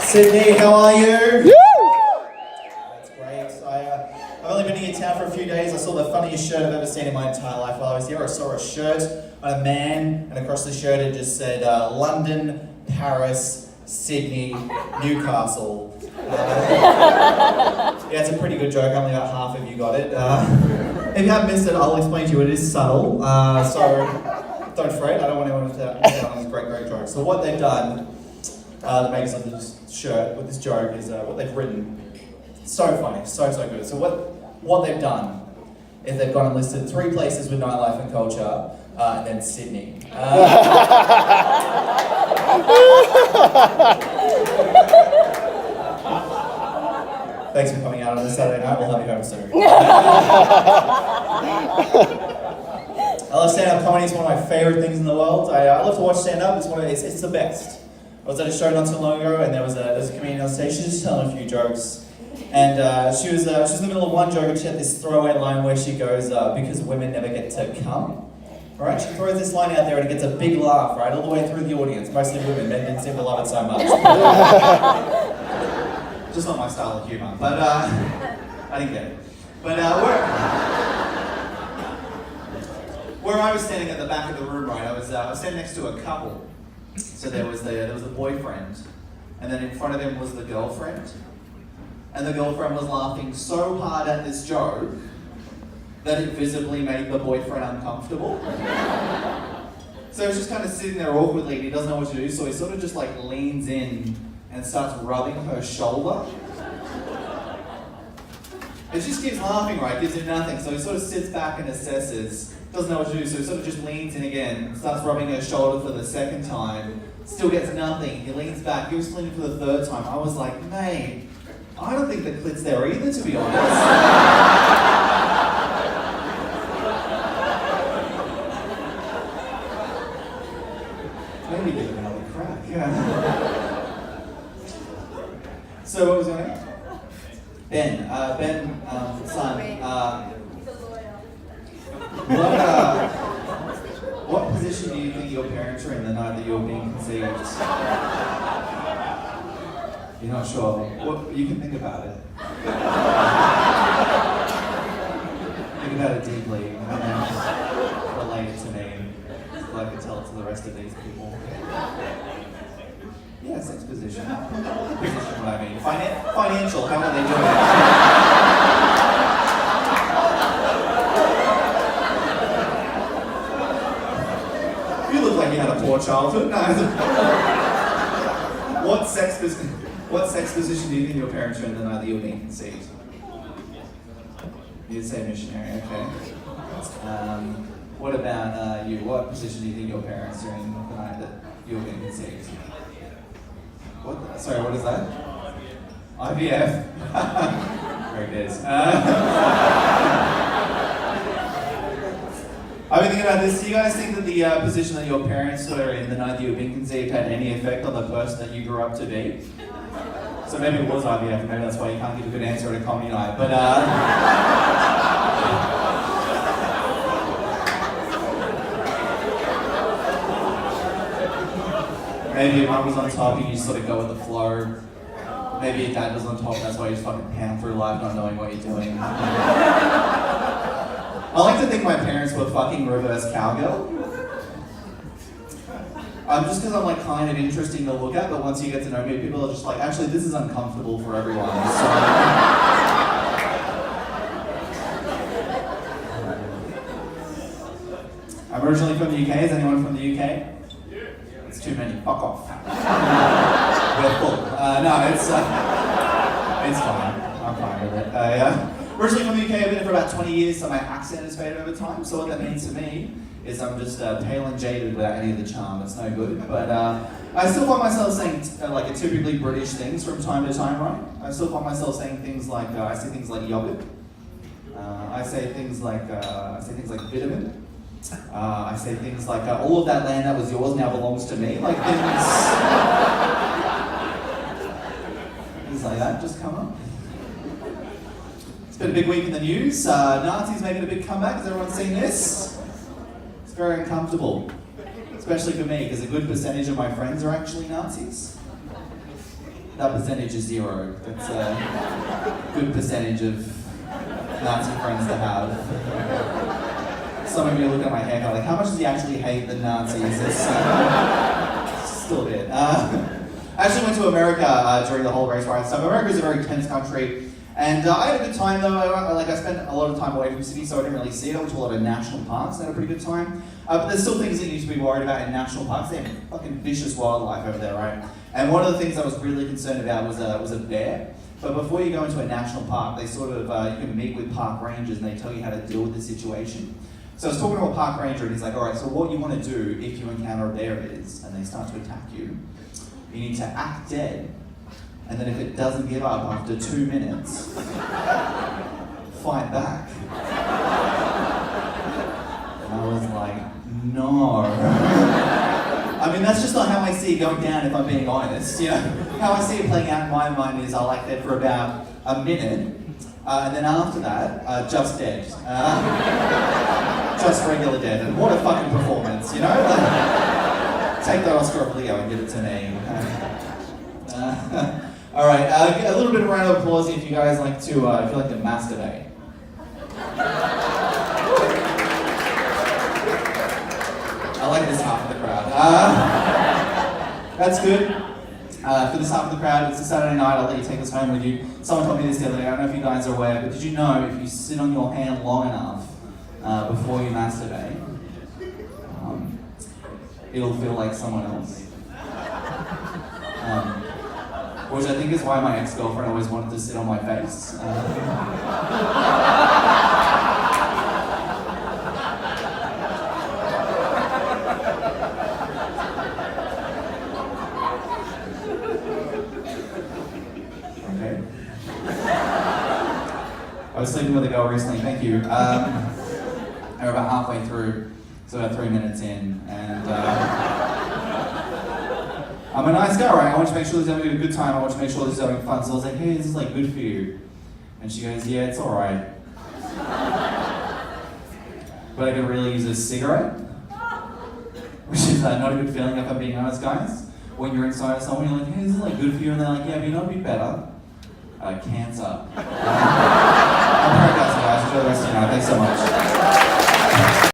Sydney, how are you? That's great. I've only been in town for a few days. I saw the funniest shirt I've ever seen in my entire life while I was here. I saw a shirt on a man, and across the shirt it just said London, Paris, Sydney, Newcastle. Yeah, it's a pretty good joke. Only about half of you got it. If you haven't missed it, I'll explain to you. It is subtle, so don't fret. I don't want anyone to miss out on this great joke. So what they've done, the makers of this shirt with this joke, is what they've written. So funny, so good. So what they've done is they've gone and listed 3 places with nightlife and culture, and then Sydney. Thanks for coming out on this Saturday night. We'll have you home soon. I love stand-up comedy. It's one of my favourite things in the world. I love to watch stand-up. It's the best. I was at a show not too long ago, and there was a comedian on stage. She was just telling a few jokes, and she was in the middle of one joke, and she had this throwaway line where she goes, "Because women never get to come." All right, she throws this line out there, and it gets a big laugh, right, all the way through the audience. Mostly women. Men didn't seem to love it so much. Just not my style of humour, but I didn't get it. But where I was standing at the back of the room, right, I was standing next to a couple. So there was the boyfriend, and then in front of him was the girlfriend, and the girlfriend was laughing so hard at this joke that it visibly made the boyfriend uncomfortable. So he was just kind of sitting there awkwardly, and he doesn't know what to do, so he sort of just like leans in and starts rubbing her shoulder. And she just keeps laughing, right? Gives him nothing. So he sort of sits back and assesses, doesn't know what to do, so he sort of just leans in again, starts rubbing her shoulder for the second time, still gets nothing. He leans back, he was leaning for the third time. I was like, mate, I don't think the clit's there either, to be honest. Maybe give it another crack. Yeah. So what was your name? Ben, son. What position do you think your parents were in the night that you were being conceived? You're not sure? You can think about it. Think about it deeply, and then relate it to me, so I can tell it to the rest of these people. Yeah, sex position. Position, what I mean. Financial, how are they doing? You look like you had a poor childhood. No. What sex position do you think your parents were in the night that you were being conceived? You'd say missionary, okay. What about you? What position do you think your parents were in the night that you were being conceived? What? Sorry, what is that? IVF. Great days. I've been thinking about this. Do you guys think that the position that your parents were in the night that you were being conceived had any effect on the person that you grew up to be? So maybe it was IVF, maybe that's why you can't give a good answer at a comedy night. But maybe your mum was on top and you just sort of go with the flow. Maybe your dad was on top, that's why you just fucking pound through life not knowing what you're doing. I like to think my parents were fucking reverse cowgirl. Just because I'm like kind of interesting to look at, but once you get to know me, people are just like, actually this is uncomfortable for everyone. So... I'm originally from the UK. Is anyone from the UK? It's too many. Fuck off. We're full. No, it's fine. I'm fine with it. Originally from the UK, I've been here for about 20 years, so my accent has faded over time. So what that means to me is I'm just pale and jaded without any of the charm. It's no good. But I still find myself saying like typically British things from time to time, right? I still find myself saying things like I say things like yogurt. I say things like vitamin. I say things like all of that land that was yours now belongs to me. Like things like that just come up. It's been a big week in the news. Nazis making a big comeback. Has everyone seen this? It's very uncomfortable, especially for me, because a good percentage of my friends are actually Nazis. that percentage is 0. That's a good percentage of Nazi friends to have. Some of you look at my haircut like, how much does he actually hate the Nazis? It's still a bit. I actually went to America during the whole race riot stuff. America is a very tense country, and I had a good time though. I spent a lot of time away from the city, so I didn't really see it. I went to a lot of national parks and had a pretty good time. But there's still things that you need to be worried about in national parks. They have fucking vicious wildlife over there, right? And one of the things I was really concerned about was a bear. But before you go into a national park, they sort of, you can meet with park rangers and they tell you how to deal with the situation. So I was talking to a park ranger and he's like, all right, so what you want to do if you encounter a bear is, and they start to attack you, you need to act dead, and then if it doesn't give up after 2 minutes, fight back. And I was like, no. I mean, that's just not how I see it going down, if I'm being honest. You know, how I see it playing out in my mind is I like that for about a minute, and then after that, just dead. Just regular dead. And what a fucking performance, you know? Take the Oscar of Leo and give it to me. All right, a little bit of round of applause if you guys like to, if you like to masturbate. I like this half of the crowd. That's good. For this half of the crowd, it's a Saturday night, I'll let you take this home with you. Someone told me this the other day, I don't know if you guys are aware, but did you know if you sit on your hand long enough before you masturbate, it'll feel like someone else. Which I think is why my ex-girlfriend always wanted to sit on my face. Okay. I was sleeping with a girl recently, thank you. We're about halfway through, so about 3 minutes in, and I'm a nice guy, right? I want to make sure she's having a good time. I want to make sure she's having fun. So I was like, hey, this is like good for you. And she goes, yeah, it's all right. But I could really use a cigarette, which is not a good feeling if I'm being honest, guys. When you're inside of someone, you're like, hey, this is like good for you. And they're like, yeah, but you know what'd be better? Cancer. I'm Perri Cassie, guys. Enjoy the rest of your night. Thanks so much.